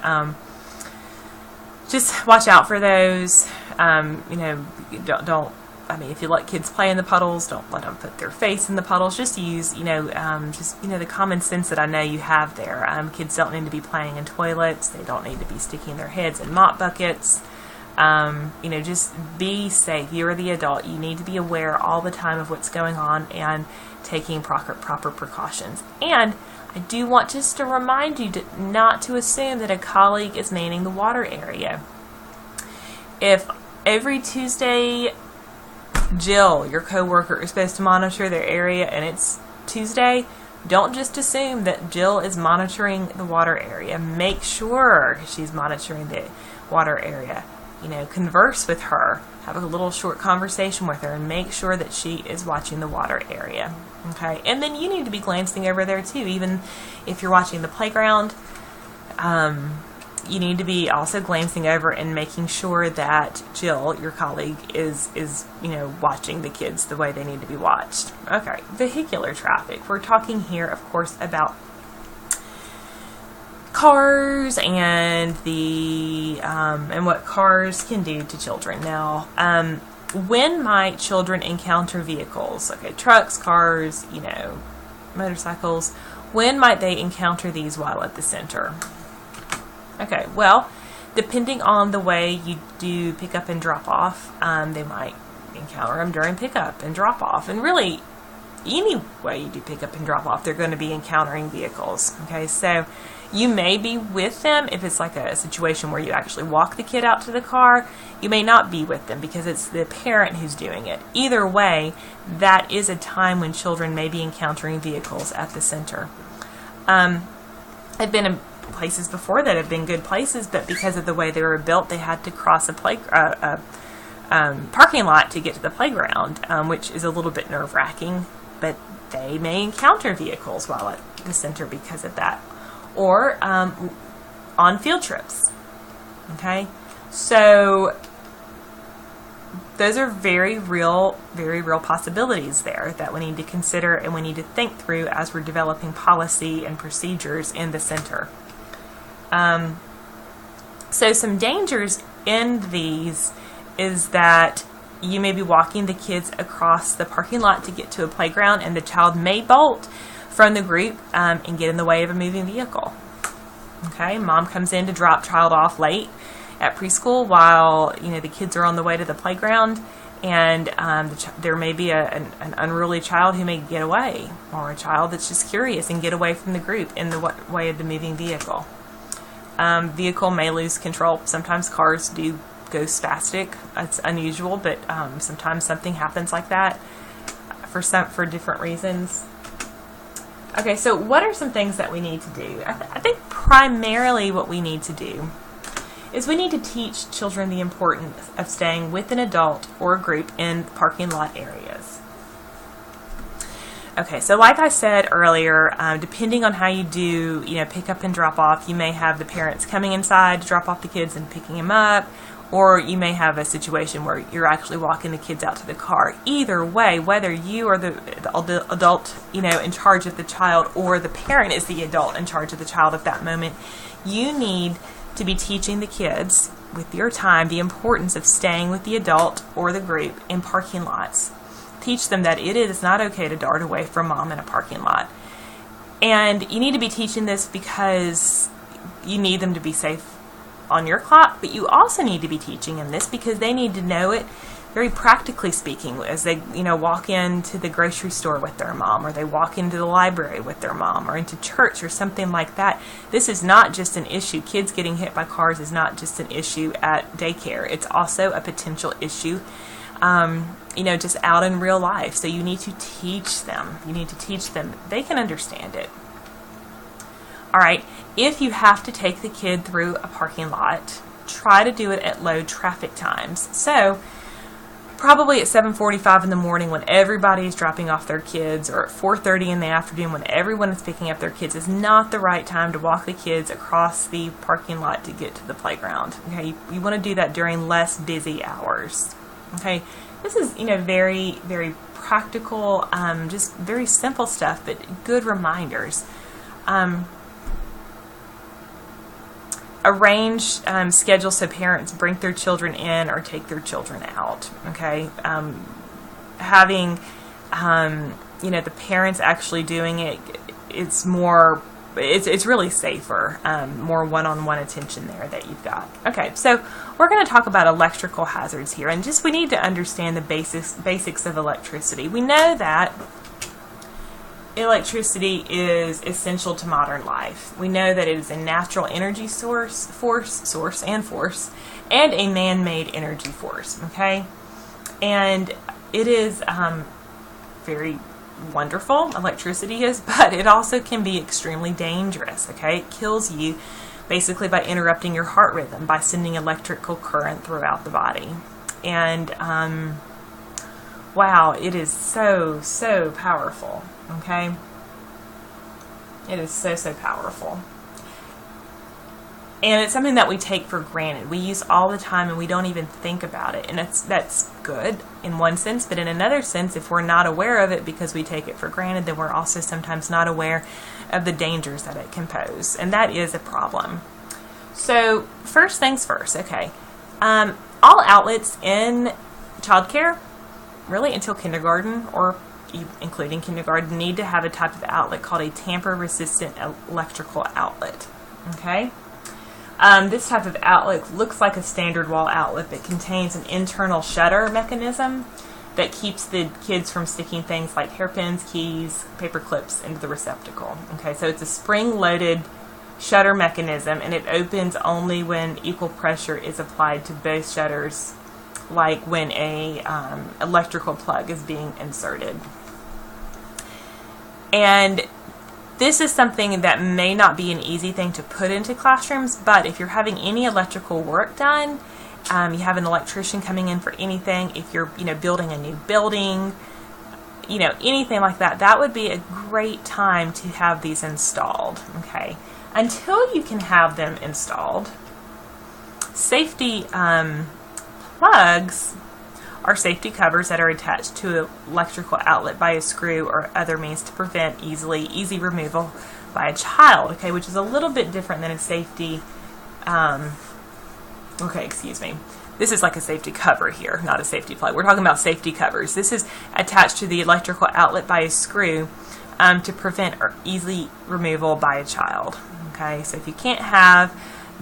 just watch out for those. Don't I mean, if you let kids play in the puddles, don't let them put their face in the puddles. Just use, the common sense that I know you have there. Kids don't need to be playing in toilets. They don't need to be sticking their heads in mop buckets. Just be safe. You're the adult. You need to be aware all the time of what's going on and taking proper precautions. And I do want just to remind you not to assume that a colleague is manning the water area. If every Tuesday Jill, your coworker, is supposed to monitor their area and it's Tuesday, don't just assume that Jill is monitoring the water area. Make sure she's monitoring the water area. Converse with her, have a little short conversation with her, and make sure that she is watching the water area. Okay, and then you need to be glancing over there too, even if you're watching the playground. You need to be also glancing over and making sure that Jill, your colleague, is watching the kids the way they need to be watched. Okay, vehicular traffic. We're talking here, of course, about cars and and what cars can do to children. Now, when might children encounter vehicles? Okay, trucks, cars, motorcycles. When might they encounter these while at the center? Okay, well, depending on the way you do pick up and drop off, they might encounter them during pickup and drop off. And really, any way you do pick up and drop off, they're going to be encountering vehicles. Okay, so you may be with them if it's like a situation where you actually walk the kid out to the car. You may not be with them because it's the parent who's doing it. Either way, that is a time when children may be encountering vehicles at the center. I've been in places before that have been good places, but because of the way they were built, they had to cross a parking lot to get to the playground, which is a little bit nerve-wracking, but they may encounter vehicles while at the center because of that. Or on field trips. Okay? So those are very real possibilities there that we need to consider and we need to think through as we're developing policy and procedures in the center. So some dangers in these is that you may be walking the kids across the parking lot to get to a playground, and the child may bolt from the group and get in the way of a moving vehicle. Okay, mom comes in to drop child off late at preschool while the kids are on the way to the playground, and there may be an unruly child who may get away, or a child that's just curious and get away from the group in the way of the moving vehicle. Vehicle may lose control. Sometimes cars do go spastic. It's unusual, but sometimes something happens like that for different reasons. Okay, so what are some things that we need to do? I think primarily what we need to do is we need to teach children the importance of staying with an adult or a group in parking lot areas. Okay, so like I said earlier, depending on how you do, pick up and drop off, you may have the parents coming inside to drop off the kids and picking them up, or you may have a situation where you're actually walking the kids out to the car. Either way, whether you are the adult, in charge of the child, or the parent is the adult in charge of the child at that moment, you need to be teaching the kids with your time the importance of staying with the adult or the group in parking lots. Teach them that it is not okay to dart away from mom in a parking lot. And you need to be teaching this because you need them to be safe on your clock, but you also need to be teaching them this because they need to know it very practically speaking as they walk into the grocery store with their mom, or they walk into the library with their mom, or into church or something like that. This is not just an issue. Kids getting hit by cars is not just an issue at daycare. It's also a potential issue just out in real life. So you need to teach them. They can understand it. All right, if you have to take the kid through a parking lot, try to do it at low traffic times. So probably at 7:45 in the morning when everybody is dropping off their kids, or at 4:30 in the afternoon when everyone is picking up their kids, is not the right time to walk the kids across the parking lot to get to the playground. Okay, you want to do that during less busy hours. Okay, this is very, very practical, just very simple stuff, but good reminders. Arrange schedules so parents bring their children in or take their children out. Okay, having the parents actually doing it, it's really safer. More one-on-one attention there that you've got. Okay, so we're going to talk about electrical hazards here, and we need to understand the basics of electricity. We know that electricity is essential to modern life. We know that it is a natural energy source, and a man-made energy force. Okay, and it is very wonderful. Electricity is, but it also can be extremely dangerous. Okay, it kills you basically by interrupting your heart rhythm, by sending electrical current throughout the body, and wow, it is so powerful. Okay, it is so powerful, and it's something that we take for granted. We use all the time, and we don't even think about it. And that's good in one sense, but in another sense, if we're not aware of it because we take it for granted, then we're also sometimes not aware of the dangers that it can pose, and that is a problem. So first things first. Okay, all outlets in childcare, really until kindergarten, or including kindergarten, need to have a type of outlet called a tamper-resistant electrical outlet. Okay, this type of outlet looks like a standard wall outlet, but contains an internal shutter mechanism that keeps the kids from sticking things like hairpins, keys, paper clips into the receptacle. Okay, so it's a spring-loaded shutter mechanism, and it opens only when equal pressure is applied to both shutters, like when a electrical plug is being inserted. And this is something that may not be an easy thing to put into classrooms, but if you're having any electrical work done, you have an electrician coming in for anything, if you're building a new building, anything like that, that would be a great time to have these installed. Okay, until you can have them installed, safety plugs are safety covers that are attached to an electrical outlet by a screw or other means to prevent easy removal by a child. Okay, which is a little bit different than a safety. This is like a safety cover here, not a safety plug. We're talking about safety covers. This is attached to the electrical outlet by a screw to prevent easy removal by a child. Okay, so if you can't have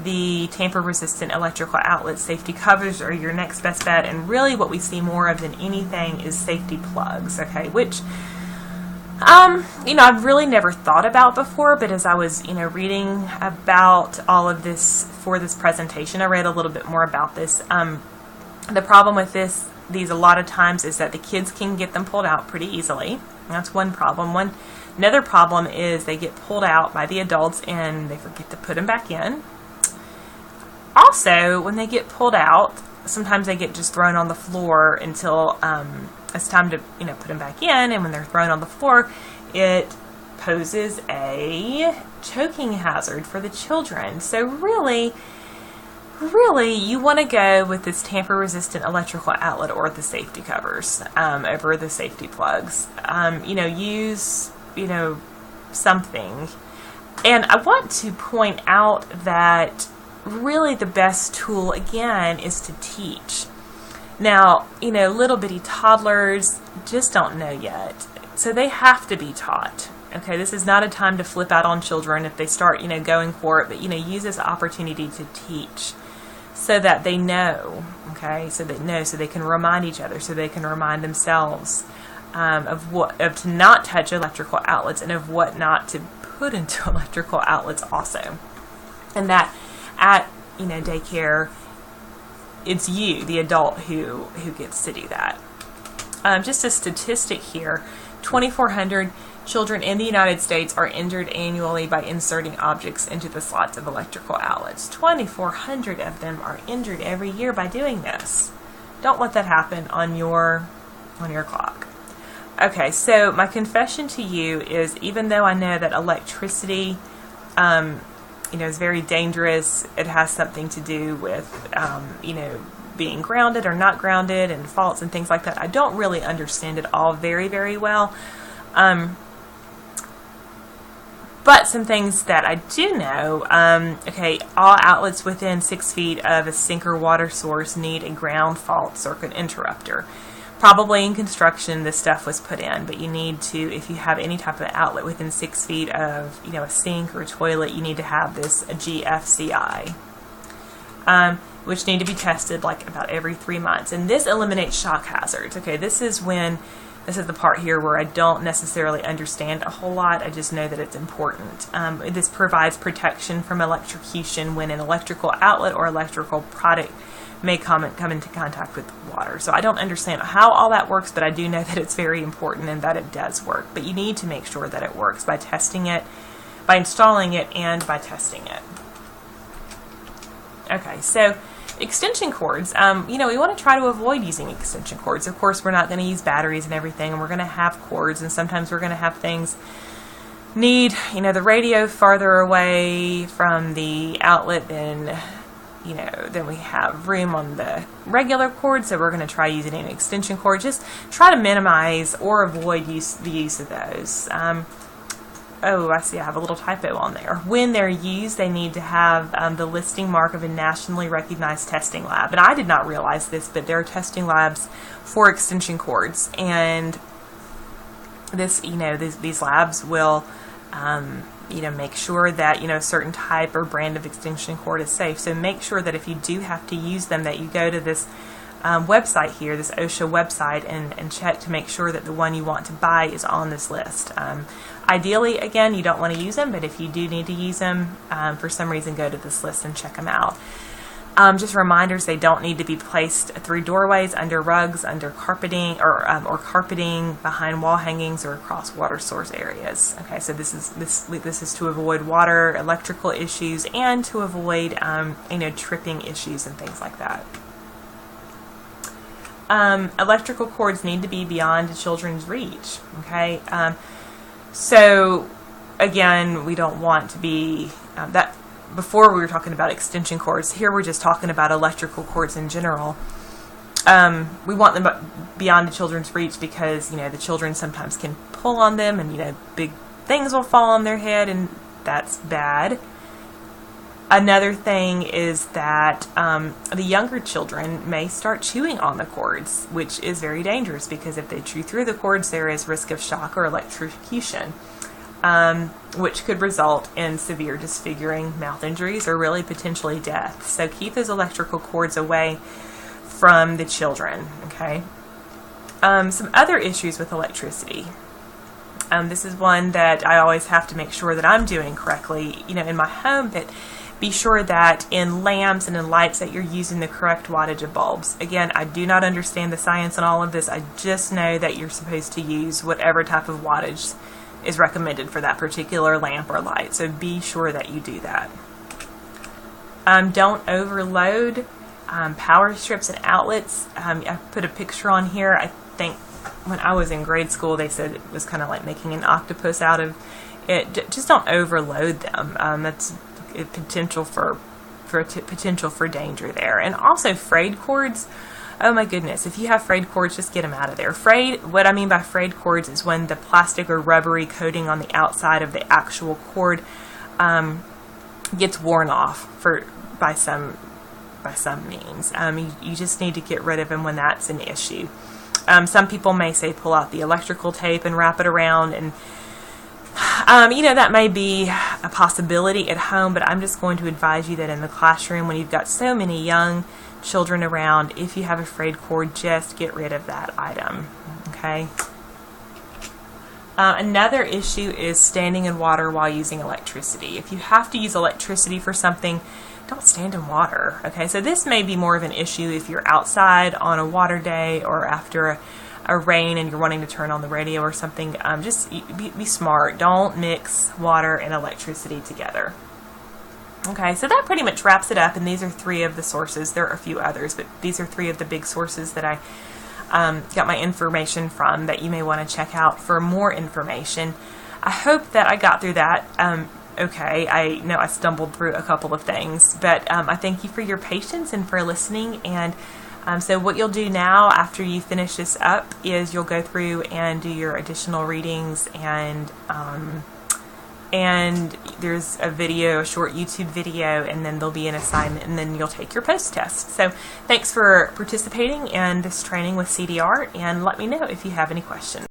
the tamper-resistant electrical outlet, safety covers are your next best bet, and really what we see more of than anything is safety plugs. Okay, which I've really never thought about before, but as I was reading about all of this for this presentation, I read a little bit more about this. The problem with these a lot of times is that the kids can get them pulled out pretty easily. That's one problem. Another problem is they get pulled out by the adults and they forget to put them back in. Also, when they get pulled out, sometimes they get just thrown on the floor until it's time to put them back in, and when they're thrown on the floor, it poses a choking hazard for the children. So really, you want to go with this tamper-resistant electrical outlet or the safety covers over the safety plugs. Use something. And I want to point out that really the best tool, again, is to teach. Now, little bitty toddlers just don't know yet, so they have to be taught. Okay, this is not a time to flip out on children if they start, going for it, but, use this opportunity to teach so that they know, okay, so they can remind each other, so they can remind themselves of to not touch electrical outlets and of what not to put into electrical outlets also. And that at daycare, it's you, the adult, who gets to do that. Just a statistic here, 2,400 children in the United States are injured annually by inserting objects into the slots of electrical outlets. 2,400 of them are injured every year by doing this. Don't let that happen on your clock. Okay, so my confession to you is, even though I know that electricity is very dangerous, it has something to do with being grounded or not grounded and faults and things like that. I don't really understand it all very, very well. But some things that I do know, okay, all outlets within 6 feet of a sink or water source need a ground fault circuit interrupter. Probably in construction this stuff was put in, but you need to, if you have any type of outlet within 6 feet of, a sink or a toilet, you need to have this a GFCI, which need to be tested like about every 3 months. And this eliminates shock hazards. Okay, this is the part here where I don't necessarily understand a whole lot. I just know that it's important. This provides protection from electrocution when an electrical outlet or electrical product may come into contact with water. So I don't understand how all that works, but I do know that it's very important and that it does work. But you need to make sure that it works by testing it, by installing it, and by testing it. Okay, so extension cords, we want to try to avoid using extension cords. Of course, we're not going to use batteries and everything, and we're going to have cords, and sometimes we're going to have things need, the radio farther away from the outlet than we have room on the regular cord, so we're going to try using an extension cord. Just try to minimize or avoid the use of those. Oh, I see I have a little typo on there. When they're used, they need to have the listing mark of a nationally recognized testing lab. And I did not realize this, but there are testing labs for extension cords. And this, these labs will, make sure that, a certain type or brand of extension cord is safe. So make sure that if you do have to use them, that you go to this website here, this OSHA website, and check to make sure that the one you want to buy is on this list. Ideally, again, you don't want to use them, but if you do need to use them, for some reason, go to this list and check them out. Just reminders, they don't need to be placed through doorways, under rugs, under carpeting, or carpeting, behind wall hangings, or across water source areas. Okay, so this is to avoid water, electrical issues, and to avoid tripping issues and things like that. Electrical cords need to be beyond children's reach. Okay. So, again, we don't want to be, that before we were talking about extension cords, here we're just talking about electrical cords in general. We want them beyond the children's reach because, the children sometimes can pull on them and, big things will fall on their head, and that's bad. Another thing is that the younger children may start chewing on the cords, which is very dangerous because if they chew through the cords, there is risk of shock or electrocution, which could result in severe disfiguring, mouth injuries, or really potentially death. So keep those electrical cords away from the children, okay? Some other issues with electricity. This is one that I always have to make sure that I'm doing correctly, in my home, but be sure that in lamps and in lights that you're using the correct wattage of bulbs. Again, I do not understand the science on all of this. I just know that you're supposed to use whatever type of wattage is recommended for that particular lamp or light. So be sure that you do that. Don't overload power strips and outlets. I put a picture on here. I think when I was in grade school, they said it was kind of like making an octopus out of it. Just don't overload them. That's potential for danger there. And also frayed cords. Oh my goodness, if you have frayed cords, just get them out of there. What I mean by frayed cords is when the plastic or rubbery coating on the outside of the actual cord gets worn off by some means. You just need to get rid of them when that's an issue. Some people may say pull out the electrical tape and wrap it around, and that may be a possibility at home, but I'm just going to advise you that in the classroom, when you've got so many young children around, if you have a frayed cord, just get rid of that item, okay? Another issue is standing in water while using electricity. If you have to use electricity for something, don't stand in water. Okay, so this may be more of an issue if you're outside on a water day or after a rain and you're wanting to turn on the radio or something. Just be smart. Don't mix water and electricity together. Okay, so that pretty much wraps it up, and these are 3 of the sources. There are a few others, but these are 3 of the big sources that I got my information from that you may want to check out for more information. I hope that I got through that okay. I know I stumbled through a couple of things, but I thank you for your patience and for listening. And so what you'll do now after you finish this up is you'll go through and do your additional readings, and there's a video, a short YouTube video, and then there'll be an assignment, and then you'll take your post test. So thanks for participating in this training with CD Art, and let me know if you have any questions.